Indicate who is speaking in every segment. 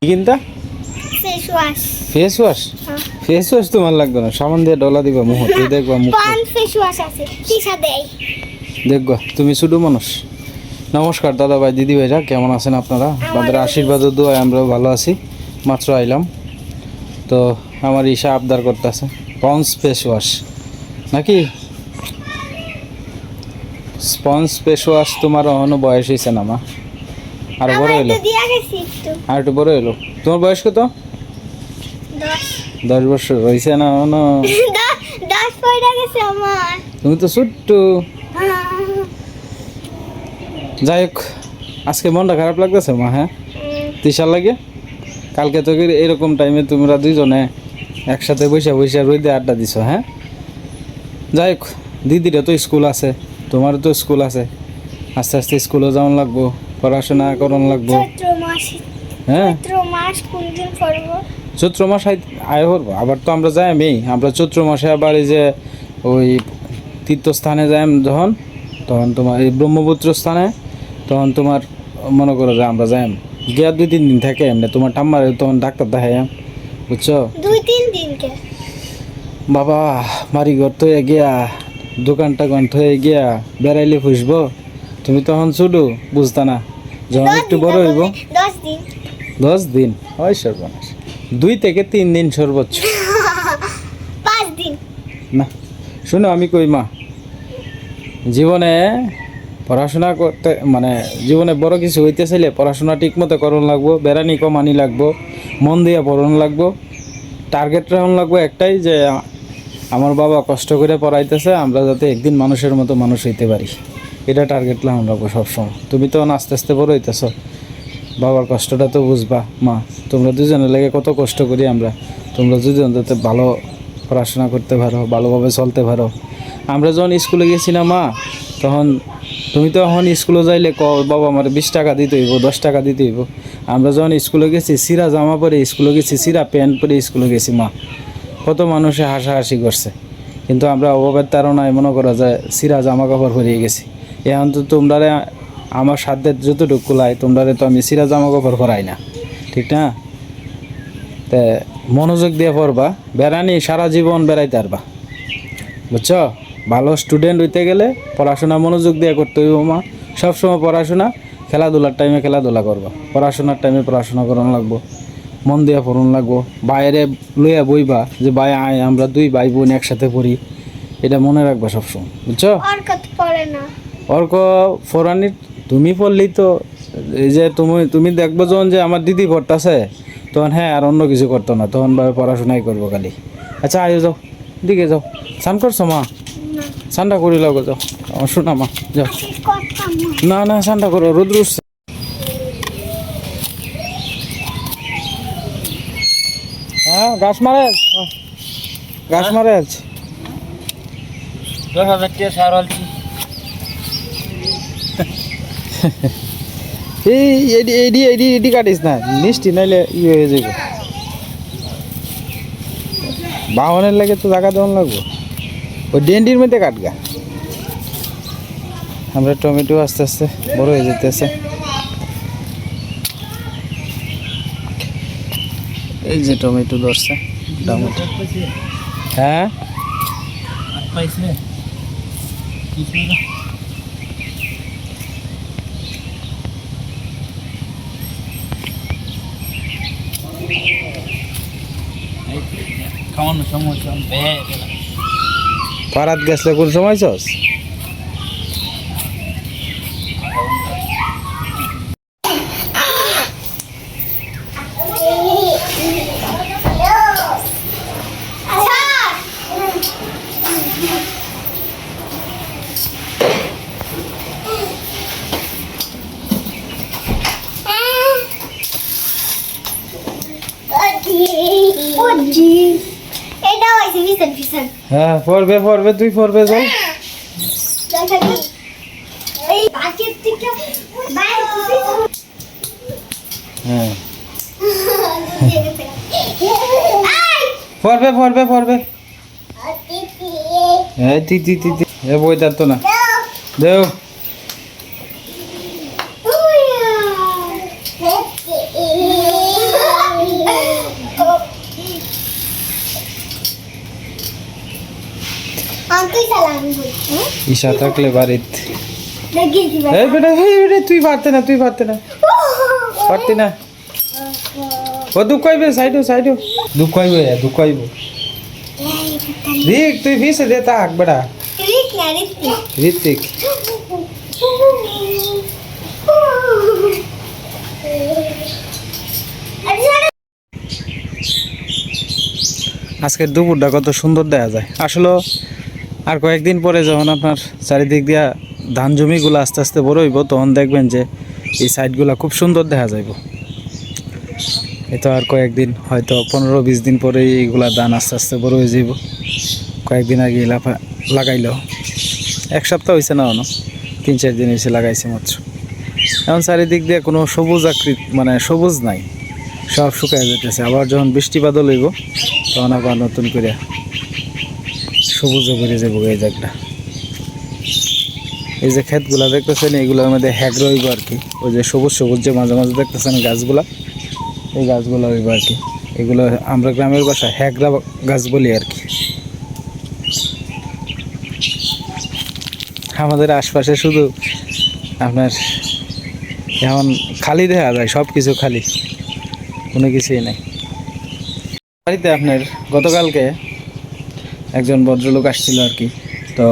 Speaker 1: কিনতা
Speaker 2: face wash.
Speaker 1: Face wash? Face wash তোমার লাগবে না, সাবান দিয়ে ডলা দিবা মুখ, তুই দেখবা মুখ
Speaker 2: পান ফেস ওয়াশ আছে টিসা দেই
Speaker 1: দেখবা। তুমি ছোট মানুষ। নমস্কার দাদা ভাই দিদি ভাইরা, কেমন আছেন আপনারা? আপনাদের আশীর্বাদ ও দোয়ায় আমরাও ভালো আছি। মাত্র আইলাম তো আমার ঈশা আবদার করতেছে পন্স ফেস ওয়াশ নাকি। স্পঞ্জ ফেস ওয়াশ তোমার এখনো বয়স হয়েছে না মা? আর বড় হইলো?
Speaker 2: দিয়া গেছি একটু
Speaker 1: আর একটু বড় হইলো। তোমার বয়স কত?
Speaker 2: 10
Speaker 1: 10 বছর হয়েছে না এখনো?
Speaker 2: 10 পয়সা গেছে আমার।
Speaker 1: তুমি তো ছোট্ট। যাই হোক, আজকে মনটা খারাপ লাগতেছে মা। হ্যাঁ, তিসার লাগে। কালকে তো এরকম টাইমে তোমরা দুইজনে একসাথে বসে বসে রোদে আড্ডা দিছো। হ্যাঁ, যাই হোক, দিদিরও তো স্কুল আছে, তোমারও তো স্কুল আছে। আস্তে আস্তে স্কুলে যাওয়ান লাগবো, পড়াশোনা করন লাগবো।
Speaker 2: চৈত্র মাস,
Speaker 1: হ্যাঁ,
Speaker 2: চৈত্র মাস কোন দিন পড়বো?
Speaker 1: চৈত্র মাস আয় করবো। আবার তো আমরা যাই আমরা চৈত্র মাসে আবার এই যে ওই তীর্থস্থানে যাই যখন, তখন তোমার এই ব্রহ্মপুত্র স্থানে, তখন তোমার মনে করো যে আমরা যাই গিয়া 2-3 দিন থাকে এমনি। তোমার ঠাম্মার তখন ডাক্তার দেখাই, বুঝছো?
Speaker 2: 2-3 দিন কে
Speaker 1: বাবা মারি ঘর তো গিয়া দোকান টোকান থয়ে গিয়া বেড়াইলে ফুসবো। তুমি তখন ছোটো বুঝতা না, যখন একটু বড় হইব
Speaker 2: 10 দিন
Speaker 1: 10 দিন হয় সর্বনাশ, 2 থেকে 3 দিন সর্বোচ্চ।
Speaker 2: 5 দিন
Speaker 1: না শোনো, আমি কই মা, জীবনে পড়াশোনা করতে মানে জীবনে বড় কিছু হইতে চাইলে পড়াশোনা ঠিক মতো করণ লাগবো, বেড়ানি কমানি লাগবো, মন দিয়ে পড়ন লাগবো। টার্গেট রাখুন লাগবো একটাই, যে আমার বাবা কষ্ট করে পড়াইতেছে, আমরা যাতে একদিন মানুষের মতো মানুষ হইতে পারি। এটা টার্গেট রাখুন লাগবো সবসময়। তুমি তো আস্তে আস্তে বড় হইতেছ, বাবার কষ্টটা তো বুঝবা মা। তোমরা দুজনের লেগে কত কষ্ট করি আমরা, তোমরা দুজন যাতে ভালো পড়াশোনা করতে পারো, ভালোভাবে চলতে পারো। আমরা যখন স্কুলে গেছি না মা, তখন তুমি তো এখন স্কুলে যাইলে বাবা আমার 20 টাকা দিতে হইব, 10 টাকা দিতে হইব। আমরা যখন স্কুলে গেছি সিরা জামা পরে স্কুলে গেছি, সিরা প্যান্ট পরে স্কুলে গেছি মা। কত মানুষে হাসাহাসি করছে, কিন্তু আমরা অভাবের তাড়নায় মনে করা যায় সিরা জামা কাপড় পরিয়ে গেছি। এখন তো তোমরা আমার সাধ্যের যতটুকু কুলায়, তোমরা তো আমি সিরা জামা কাপড় পরাই না, ঠিক না? তে মনোযোগ দিয়ে পড়বা, বেড়ানি সারা জীবন বেড়াইতে পারবা, বুঝছো? ভালো স্টুডেন্ট হইতে গেলে পড়াশোনা মনোযোগ দিয়ে করতে হইব মা। সবসময় পড়াশোনা, খেলাধুলার টাইমে খেলাধুলা করবা, পড়াশোনার টাইমে পড়াশোনা করানো লাগবো, মন দিয়ে পড়ন লাগবো। বাইরে লইয়া বইবা যে ভাই আয় আমরা 2 ভাই বোন একসাথে পড়ি, এটা মনে রাখবা সবসময়, বুঝছো?
Speaker 2: আর কত পড়ে না
Speaker 1: অর্ক ফোরানি তুমি পড়লেই তো, এই যে তুমি দেখবো যখন যে আমার দিদি পড়তেছে, তখন হ্যাঁ আর অন্য কিছু করতো না, তখন ভাবে পড়াশোনাই করবো খালি। আচ্ছা আয়ো যাও, দিকে যাও। স্নান করছো মা? ঠান্ডা করি লাগো, যাও আমার শোনা মা, যাও। না না ঠান্ডা করো, রোদ্র উঠছে। হ্যাঁ গাছ মারে, গাছ মারে আছে।
Speaker 3: 10,000 টাকা সার আলছি।
Speaker 1: এই এডি এডি এডি এডি কাটিস না, মিষ্টি নাইলে হয়ে যাবে। বাহনের লাগে তো জায়গা দেওয়ান লাগবো, ওই ডেন্ডির মধ্যে কাটগা। আমরা টমেটো আস্তে আস্তে বড় হয়ে যেতেছে। এই যে টমেটো ধরছে টমেটো। হ্যাঁ
Speaker 3: পাইছে খাওয়ানোর সময়
Speaker 1: পারাত গেছলে কোন সময় চস?
Speaker 2: এটা হইছে ভিসন ভিসন
Speaker 1: হ্যাঁ পড়বে পড়বে, তুই পড়বে যাও।
Speaker 2: এই পাকেট থেকে বাইরে
Speaker 1: হ্যাঁ পড়বে পড়বে পড়বে। হ্যাঁ তি তি তি এ বই তো না দেও।
Speaker 2: চালান
Speaker 1: ঈশা থাকলে বাড়িতে
Speaker 2: দেখি
Speaker 1: এই বেটা তুই পারতে না পারতি না ও দুঃখ হইবে সাইডো দুঃখ হইব রিক তুই ফিসে দে তাক বেটা ঋত্বিক আজকের দুপুরটা কত সুন্দর দেখা যায় আসলে আর কয়েকদিন পরে যখন আপনার চারিদিক দিয়া ধান জমিগুলো আস্তে আস্তে বড় হইব তখন দেখবেন যে এই সাইডগুলো খুব সুন্দর দেখা যাইব এই তো আর কয়েকদিন হয়তো 15-20 দিন পরে এইগুলা ধান আস্তে আস্তে বড় হয়ে যাইব কয়েকদিন আগে লাগাইলো 1 সপ্তাহ হয়েছে না অন 3-4 দিন হয়েছে লাগাইছে মাত্র এখন চারিদিক দিয়ে কোনো সবুজ মানে সবুজ নাই সব শুকায় যেতেছে আবার যখন বৃষ্টি বাদল হইব তখন আবার নতুন করে সবুজও বেড়ে যাবো এই জায়গাটা এই যে ক্ষেতগুলা দেখতেছেন এইগুলোর মধ্যে হ্যাগ্র হইব আর কি ওই যে সবুজ যে মাঝে মাঝে দেখতেছেন গাছগুলা এই গাছগুলো হইব আর কি এগুলো আমরা গ্রামের ভাষায় হ্যাগ্রা গাছ বলি আর কি আমাদের আশপাশে শুধু আপনার এখন খালি দেখা যায় সব কিছু খালি কোনো কিছুই নাই বাড়িতে আপনার গতকালকে একজন ভদ্রলোক আসছিল আর কি তো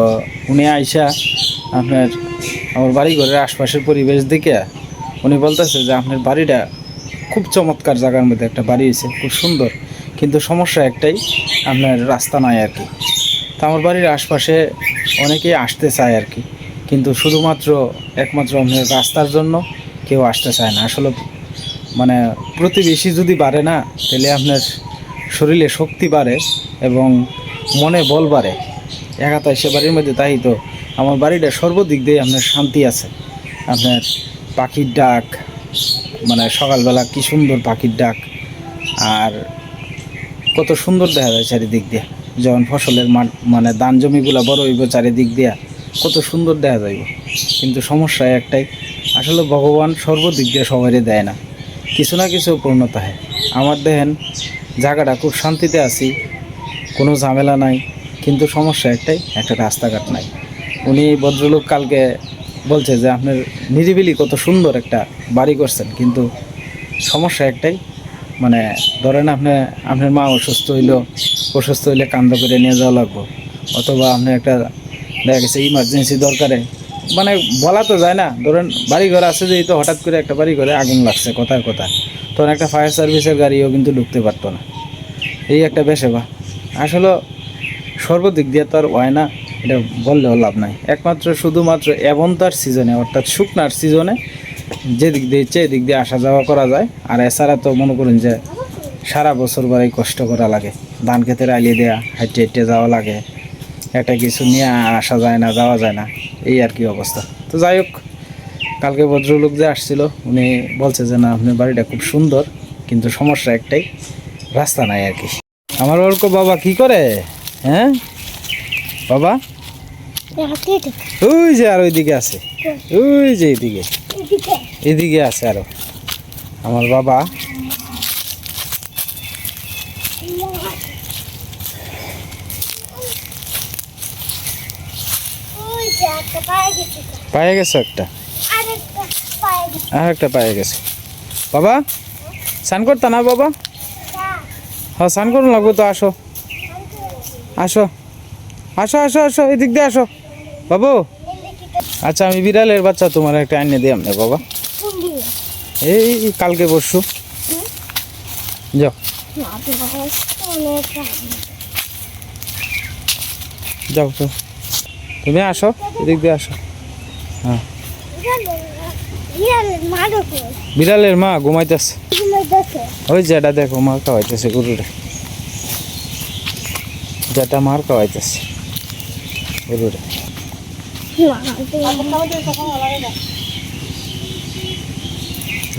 Speaker 1: উনি আইসা আপনার আমার বাড়ি ঘরের আশপাশের পরিবেশ দেখে উনি বলতেছে যে আপনার বাড়িটা খুব চমৎকার জায়গার মধ্যে একটা বাড়ি হয়েছে খুব সুন্দর কিন্তু সমস্যা একটাই আপনার রাস্তা নাই আর কি তো আমার বাড়ির আশপাশে অনেকেই আসতে চায় আর কি কিন্তু শুধুমাত্র একমাত্র আপনার রাস্তার জন্য কেউ আসতে চায় না আসলে মানে প্রতিবেশী যদি বাড়ে না তাহলে আপনার শরীরে শক্তি বাড়ে এবং মনে বল বাড়ে একাতায় সে বাড়ির মধ্যে তাই তো আমার বাড়িটা সর্বদিক দিয়ে আপনার শান্তি আছে আপনার পাখির ডাক মানে সকালবেলা কি সুন্দর পাখির ডাক আর কত সুন্দর দেখা যায় চারিদিক দিয়ে যখন ফসলের মাঠ মানে ধান জমিগুলো বড় হইব চারিদিক দিয়া কত সুন্দর দেখা যাইব কিন্তু সমস্যা একটাই আসলে ভগবান সর্বদিক দিয়ে সবারই দেয় না কিছু না কিছু পূর্ণতা হয় আমার দেখেন জায়গাটা খুব শান্তিতে আছি কোনো ঝামেলা নাই কিন্তু সমস্যা একটাই একটা রাস্তাঘাট নাই উনি ভদ্রলোক কালকে বলছে যে আপনার নিরিবিলি কত সুন্দর একটা বাড়ি করছেন কিন্তু সমস্যা একটাই মানে ধরেন আপনার মা অসুস্থ হইলে কান্দ করে নিয়ে যাওয়া লাগবো অথবা আপনার একটা দেখা গেছে ইমার্জেন্সি দরকারে মানে বলা তো যায় না ধরেন বাড়িঘর আছে যে তো হঠাৎ করে একটা বাড়িঘরে আগুন লাগছে কথার কথা তখন একটা ফায়ার সার্ভিসের গাড়িও কিন্তু ঢুকতে পারতো না এই একটা বেসেবা আসলে সর্বদিক দিয়ে তো আর হয় না এটা বললেও লাভ নাই একমাত্র শুধুমাত্র এমনতার সিজনে অর্থাৎ শুকনার সিজনে যেদিক দিয়ে ইচ্ছে এদিক দিয়ে আসা যাওয়া করা যায় আর এছাড়া তো মনে করুন যে সারা বছর বাড়াই কষ্ট করা লাগে ধান খেতের আলিয়ে দেওয়া হাইটে হাইটে যাওয়া লাগে একটা কিছু নিয়ে আসা যায় না যাওয়া যায় না এই আর কি অবস্থা তো যাই হোক কালকে ভদ্রলোক যে আসছিল উনি বলছে যে না আপনার বাড়িটা খুব সুন্দর কিন্তু সমস্যা একটাই রাস্তা নাই আর কি আমার ওর বাবা কি করে হ্যাঁ বাবা ওই যে আর ওইদিকে আছে ওই যে এদিকে আছে আরো আমার বাবা পায়ে গেছে একটা আর একটা পায়ে গেছে বাবা স্নান করতা না বাবা হ্যাঁ স্নান করুন লাগবো তো আসো আসো আসো আসো আসো এদিক দিয়ে আসো বাবু আচ্ছা আমি বিড়ালের বাচ্চা তোমার একটা আইনে দিই আপনার বাবা এই কালকে পরশু যাও যাও তো তুমি আসো এদিক দিয়ে আসো হ্যাঁ বিড়ালের মা ঘুমাইতেছে ওই যেটা দেখো মা খাওয়াইতেছে গরুরে যেটা মার খাওয়াইতেছে গরুরে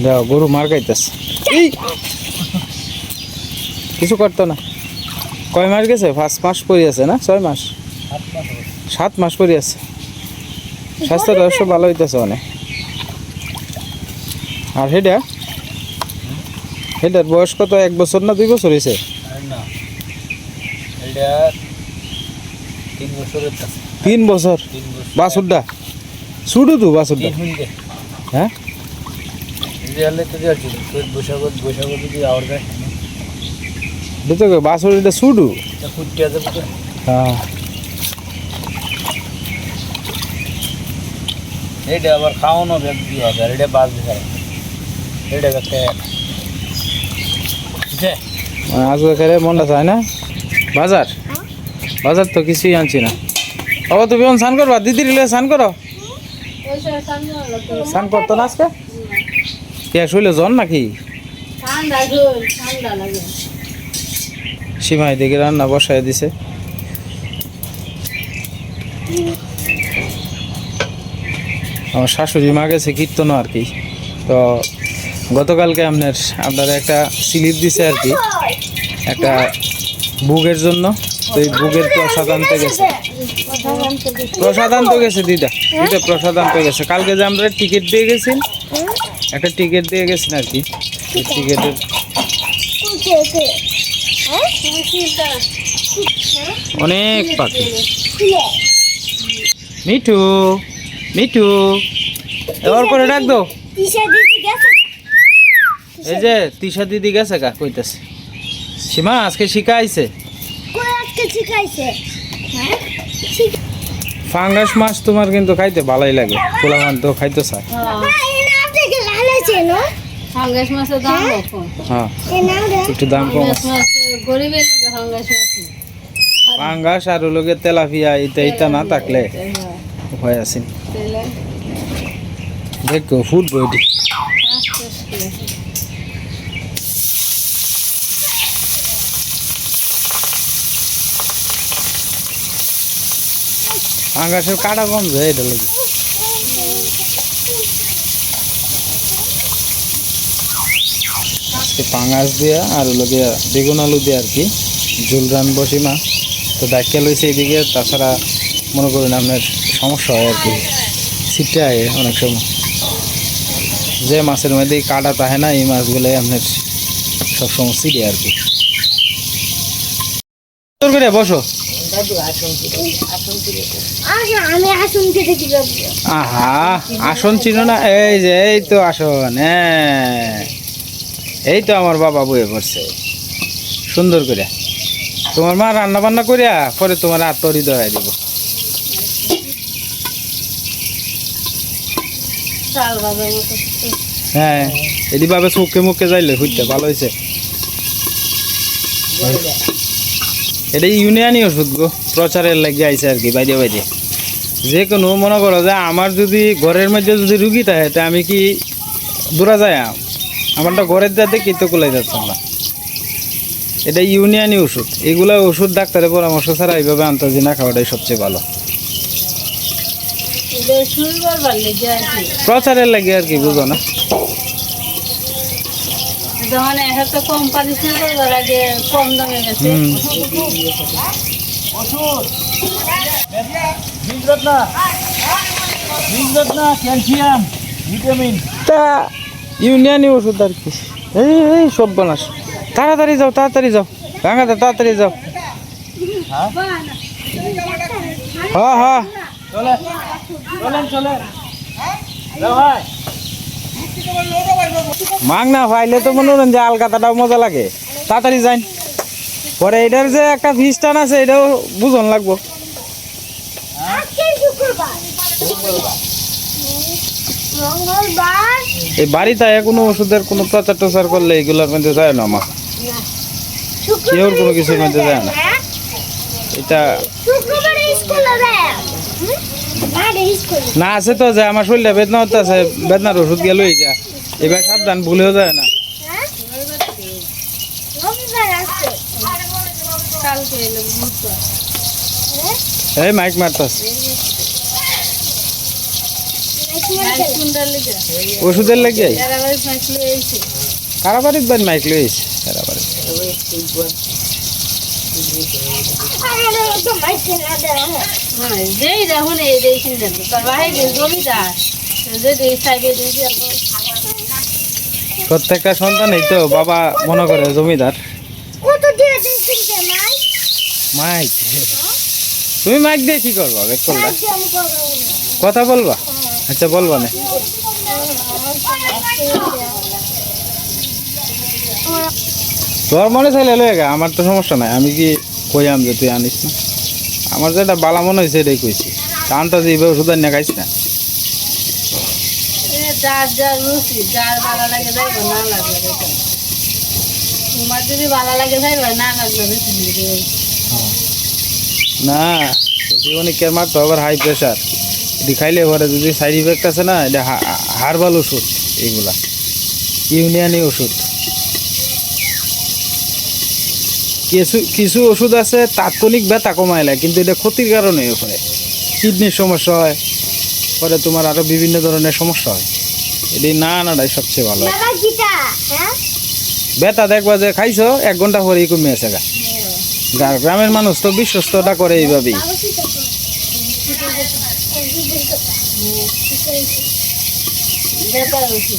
Speaker 1: যাও গরু মার খাইতেছে কিছু করতো না কয় মাস গেছে 5 মাস পরে আছে না 6 মাস 7 মাস পরে আছে স্বাস্থ্যটা অবশ্য ভালো হইতেছে অনেক আর হেটার বয়স কত 1 বছর না 2 বছর হয়েছে
Speaker 3: 3 বছরের
Speaker 1: 3 বছর
Speaker 3: 3 বছর
Speaker 1: বাছুরটা শুধু তো বাছুরটা
Speaker 3: 3 মিনিটে
Speaker 1: হ্যাঁ
Speaker 3: রিয়ালে তো যাচ্ছিল তোর বৈশাখ যদি আওয়ার যায়
Speaker 1: দেখো বাছুর এটা শুধু
Speaker 3: তা কুটিয়া যাবে তো
Speaker 1: হ্যাঁ
Speaker 3: এইটা আবার খাওয়ানো ব্যক্তি হবে আর এটা বাদ দিতে এটা একটা বুঝছে
Speaker 1: আজকে খেলে মনটা চায় না বাজার বাজার তো কিছুই আনছি না বাবা তুমি এখন স্নান করবা দিদির লিয়ে স্নান করো স্নান করতো না আজকে কে শুইলে জন নাকি সীমাই দিকে রান্না বসায় দিছে আমার শাশুড়ি মা গেছে কীর্তন আর কি তো গতকালকে আপনার একটা স্লিপ দিছে আর কি একটা বুকের জন্য তো এই বুকের প্রসাদ আনতে গেছে প্রসাদ আনতে গেছে দিদা প্রসাদ আনতে গেছে কালকে যে আমরা টিকিট দিয়ে গেছি একটা টিকিট দিয়ে গেছেন আর কি এই টিকিটের অনেক পাখি মিঠু মিঠু এবার করে ডাক দো এই যে তিশা দিদি গেছে কা কইতাছে সীমা আজকে শিখাইছে ফাঙ্গাস মাছ তোমার কিন্তু খাইতে ভালোই লাগে পোলা মান তো খাইতে চায়
Speaker 4: ফাঙ্গাস মাছের দাম কম
Speaker 1: হ্যাঁ একটু দাম কম আছে
Speaker 4: গরিবের ফাঙ্গাস মাছ
Speaker 1: ফাঙ্গাস আর লোকে তেলাপিয়া এটা না থাকলে ভয় আছেন দেখো ফুড বডি ফাঙ্গাসের কাটা কম যায় এটা লাগে পাঙ্গাস দিয়া আর লোকে বেগুন আলু দিয়ে আর কি ঝোল রানবো সীমা তো ডাক্তার লইছে এইদিকে তাছাড়া মনে করুন আপনার সমস্যা হয় আর কি ছিটে আয় অনেক সময় যে মাছের মধ্যে কাটা থাকে না এই মাছগুলো আপনার সবসময় ছিটে আর কি করে বসো আহা আসন চিনো না এই যে এই তো আসন হ্যাঁ এই তো আমার বাবা বয়ে পড়ছে সুন্দর করে তোমার মা রান্না বান্না করিয়া পরে তোমার আত্মহৃদয় হয়ে দিব হ্যাঁ এদি ভাবে চোখে মুখে যাইলে হইতে ভালো হয়েছে এটা ইউনিয়নই ওষুধ গো প্রচারের লাগে আইছে আর কি বাইরে বাইরে যে কোনো মনে করো যে আমার যদি ঘরের মধ্যে যদি রুগী থাকে তা আমি কি দূরা যায় আমারটা ঘরের যাতে কি তো কোলাই যাচ্ছ না এটা ইউনিয়নই ওষুধ এগুলা ওষুধ ডাক্তারের পরামর্শ ছাড়া এইভাবে আন্তর্জাতিক না খাওয়াটাই সবচেয়ে ভালো প্রচারের লাগে আর কি বুঝো না
Speaker 4: কোম্পানি কম দামে গেছে
Speaker 3: ক্যালসিয়াম ভিটামিন
Speaker 1: তা ইউনিয়নই ওষুধ আর কি এই সব বানাস তাড়াতাড়ি যাও গাঙ্গাতে তাড়াতাড়ি যাও হ্যাঁ হ্যাঁ
Speaker 3: চলে ভাই
Speaker 1: মাং না পাইলে তো মনে করেন যে আলকাতাটাও মজা লাগে তাড়াতাড়ি যাই পরে এটার যে একটা ফিস টান আছে এটাও বুঝন লাগবো এই বাড়িতে কোনো ওষুধের কোনো প্রচার টচার করলে এগুলোর মধ্যে যায় না আমার কেউর কোনো কিছুর মধ্যে যায় না এটা না আছে তো যে আমার শরীরটা বেদনা হতে আছে বেদনার ওষুধ গেল এবার সাবধান ভুলেও যায় না এই মাইক মারতাস ওষুধের লাগে কারাবারিক বাড়ি মাইক লইছে কারাবারিক প্রত্যেকটা সন্তান এই তো বাবা মনে করে জমিদার মাইক তুমি মাইক দিয়ে কি করবা বেক করবা
Speaker 2: আমি করবো
Speaker 1: কথা বলবা আচ্ছা বলবা না তোর মনে চাইলে লয়ে গা আমার তো সমস্যা নাই আমি কি কইয়াম যে তুই আনিস না আমার যেটা বালা মনে হয়েছে এটাই কইছি কানটা যে এইভাবে ওষুধ আনিয়া খাইস না
Speaker 4: যার যার রুচি যার ভালো লাগে যাইব না লাগবে দেখো। তোমার যদি ভালো লাগে যাইব না লাগবে বেশি দিবে।
Speaker 1: না জীবনে কেমার তো আবার হাই প্রেশার এটি খাইলে পরে যদি সাইড ইফেক্ট আছে না এটা হার্বাল ওষুধ এইগুলা ইউনিয়নি ওষুধ কিছু কিছু ওষুধ আছে তাৎক্ষণিক ব্যথা কমাইলে কিন্তু এটা ক্ষতির কারণে পরে কিডনির সমস্যা হয় পরে তোমার আরো বিভিন্ন ধরনের সমস্যা হয় এটি না আনাটাই সবচেয়ে ভালো
Speaker 2: বাবা গীতা হ্যাঁ
Speaker 1: ব্যথা দেখবা যে খাইছো 1 ঘন্টা পরেই কমে আছে গা গ্রামের মানুষ তো বিশ্বস্তটা করে এইভাবেই
Speaker 2: বাবা কি করছো
Speaker 4: যেটা রুচি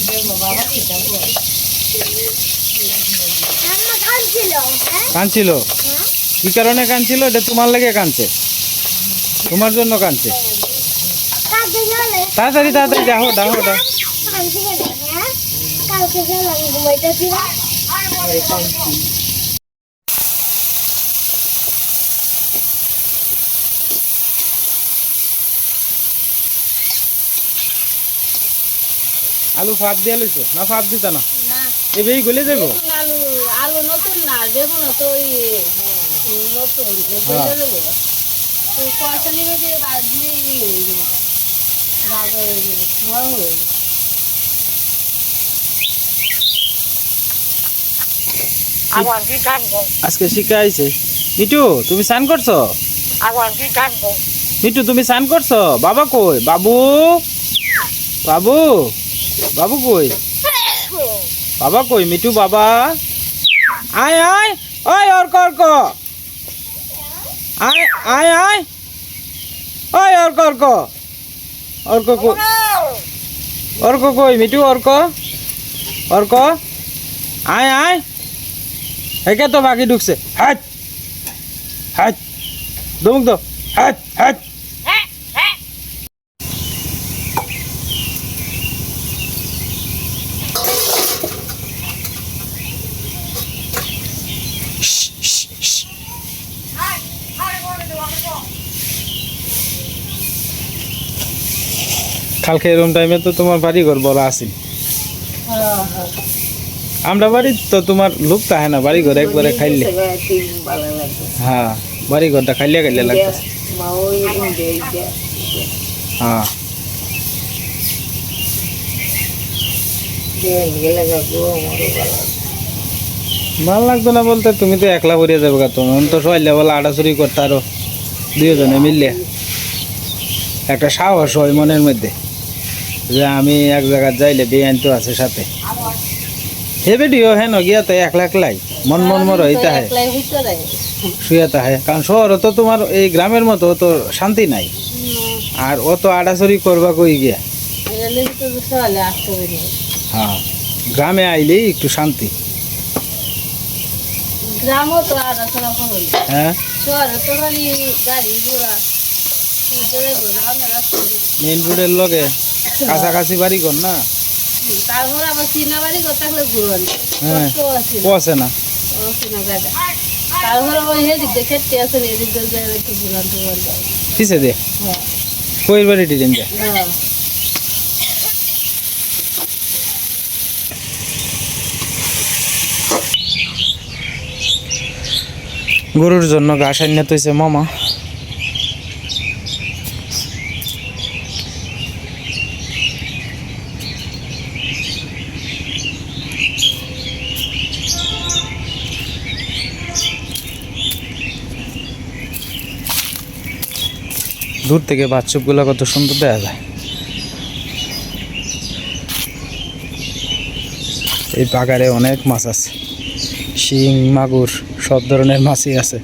Speaker 4: দেখো বাবা কি করবো
Speaker 2: আম্মা কাঁদছিল হ্যাঁ
Speaker 1: কাঁদছিল কি কারণে কাঁদছিল এটা তোমার লেগে কাঁদছে তোমার জন্য কাঁদছে
Speaker 2: কালকে গেলে
Speaker 1: তাড়াতাড়ি তাড়াতাড়ি দেখো দেখো দেখো
Speaker 2: কালকে গেলে হ্যাঁ কালকে গেলে আমি ঘুমাইতেছি না
Speaker 1: আলু ফাপ দিয়ে লইছো না ফাপ দিতা না
Speaker 4: না
Speaker 1: এবেই গলে যাবো
Speaker 4: দেখুন আলু আলু নতুন না দেখুন তো ওই নতুন বইটা দেবো তো পয়সা নিবে দিয়ে বাজলি ভাগ হয়ে যাবে নরম হয়ে যাবে
Speaker 1: আজকে শিখা আইছে মিটু তুমি স্নান করছো মিটু তুমি স্নান করছো বাবা কই বাবু বাবু বাবু কই বাবা কই মিটু বাবা আয় আয় ওই অর্ক অর্ক আয় আয় আয় ওই অর্ক অর্ক অর্ক কই অর্ক কই মিটু অর্ক অর্ক আয় আয় একে তো বাকি ঢুকছে হাট হাট দমুক দো হাট হাট কালকে এরকম টাইমে তো তোমার বাড়ি ঘর বলা আছি আমরা বাড়ি তো তোমার লোক তাহে না বাড়ি ঘর একবারে খাইলে হ্যাঁ বাড়ি ঘরটা খাইলে খাইলে লাগতেছে হ্যাঁ ভাল লাগতো না বলতে তুমি তো একলা পড়িয়ে যাবে গা তুমি তো সবাই বলে আড়াচুরি করতে আরো 2 জনে মিললে একটা সাহস হয় মনের মধ্যে যে আমি এক জায়গায় যাইলে বেআইন তো আছে সাথে হে বেডিও হ্যাঁ গিয়া তো একলা একলাই মন মন মর হইতে হয় শুয়ে তাহে কারণ শহরে তো তোমার এই গ্রামের মতো তো শান্তি নাই আর অত আড়াচুরি করবা কই গিয়া হ্যাঁ গ্রামে আইলেই একটু শান্তি
Speaker 4: গ্রামও তো আড়াচড়া করুন
Speaker 1: হ্যাঁ
Speaker 4: শহরে তো খালি গাড়ি ঘোড়া
Speaker 1: মেইন রোডের লগে কাছাকাছি বাড়ি কর না
Speaker 4: তারপর আবার চিনা বাড়ি করতে থাকলে ঘুরন
Speaker 1: হ্যাঁ পৌঁছে না
Speaker 4: তারপর আবার এদিক দিয়ে খেতে আসেন এদিক দিয়ে একটু ঘুরান টুরান যায়
Speaker 1: কিসে দে
Speaker 4: হ্যাঁ
Speaker 1: কইর বাড়ি ডিজাইন দে
Speaker 4: হ্যাঁ
Speaker 1: গরুর জন্য ঘাস আনিয়ে তৈছে মামা দূর থেকে বাচ্চুপগুলো কত সুন্দর দেখা যায় এই পাগারে অনেক মাছ আছে শিং মাগুর সব ধরনের মাছই আছে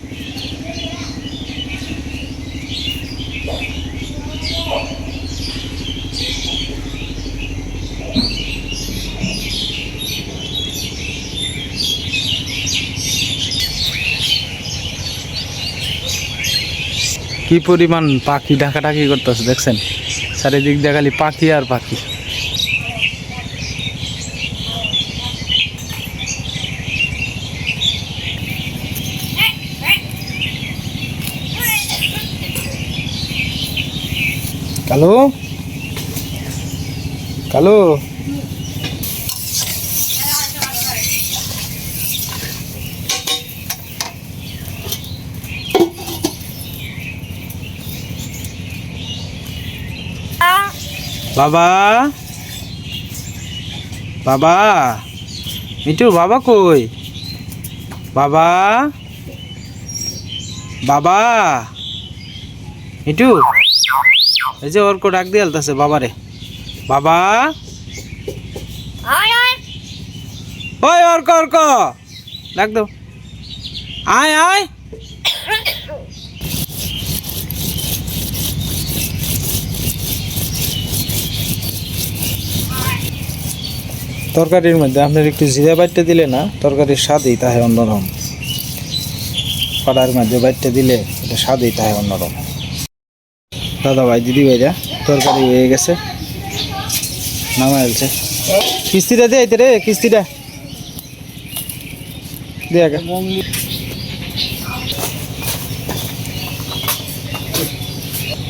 Speaker 1: কি পরিমাণ পাখি ডাকাডাকি করতেছে দেখছেন, চারিদিক দিয়ে খালি পাখি আর পাখি। কালু কালু বাবা বাবা, মিঠু বাবা কই? বাবা বাবা, মিঠু এই যে অর্ক ডাক দিয়ে আলতাছে বাবারে, বাবা ওই অর্ক অর্ক ডাক দাও, আয় আয়। তরকারির মধ্যে আপনার একটু জিরা বাইটটা দিলে না তরকারির স্বাদই তাহে অন্যরকম, কড়ার মধ্যে বাইটটা দিলে এটা স্বাদই তাহে অন্যরকম। দাদা ভাই দিদি ভাইরা তরকারি হয়ে গেছে, নামা গেছে। কিস্তিটা দে রে, কিস্তিটা দেখ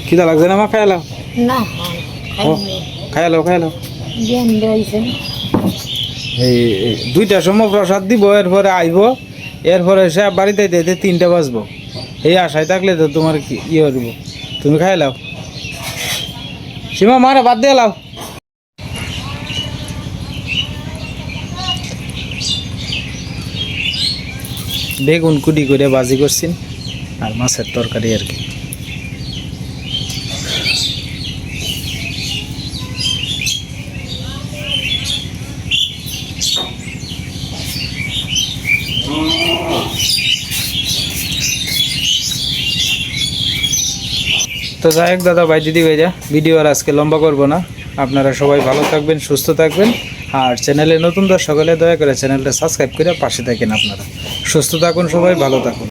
Speaker 1: খিদা লাগছে না মা? খাইলাও
Speaker 4: না
Speaker 1: খাইলাও খাইলাও।
Speaker 4: জ্ঞান দিয়েছেন
Speaker 1: এই 2টার সময় প্রসাদ দিব, এরপরে আইব, এরপরে সে বাড়িতে দিতে 3টা বাজবো। এই আশায় থাকলে তো তোমার কি ইয়ে করবো, তুমি খাই লাও। সীমা মারে বাদ দিয়ে লাও। বেগুন কুটি করে ভাজি করছেন আর মাছের তরকারি আর কি। তো যাই হোক দাদা ভাই দিদি ভাইরা, ভিডিও আর আজকে লম্বা করবো না। আপনারা সবাই ভালো থাকবেন, সুস্থ থাকবেন, আর চ্যানেলে নতুন দর্শক হলে দয়া করে চ্যানেলটা সাবস্ক্রাইব করে পাশে থাকেন। আপনারা সুস্থ থাকুন, সবাই ভালো থাকুন।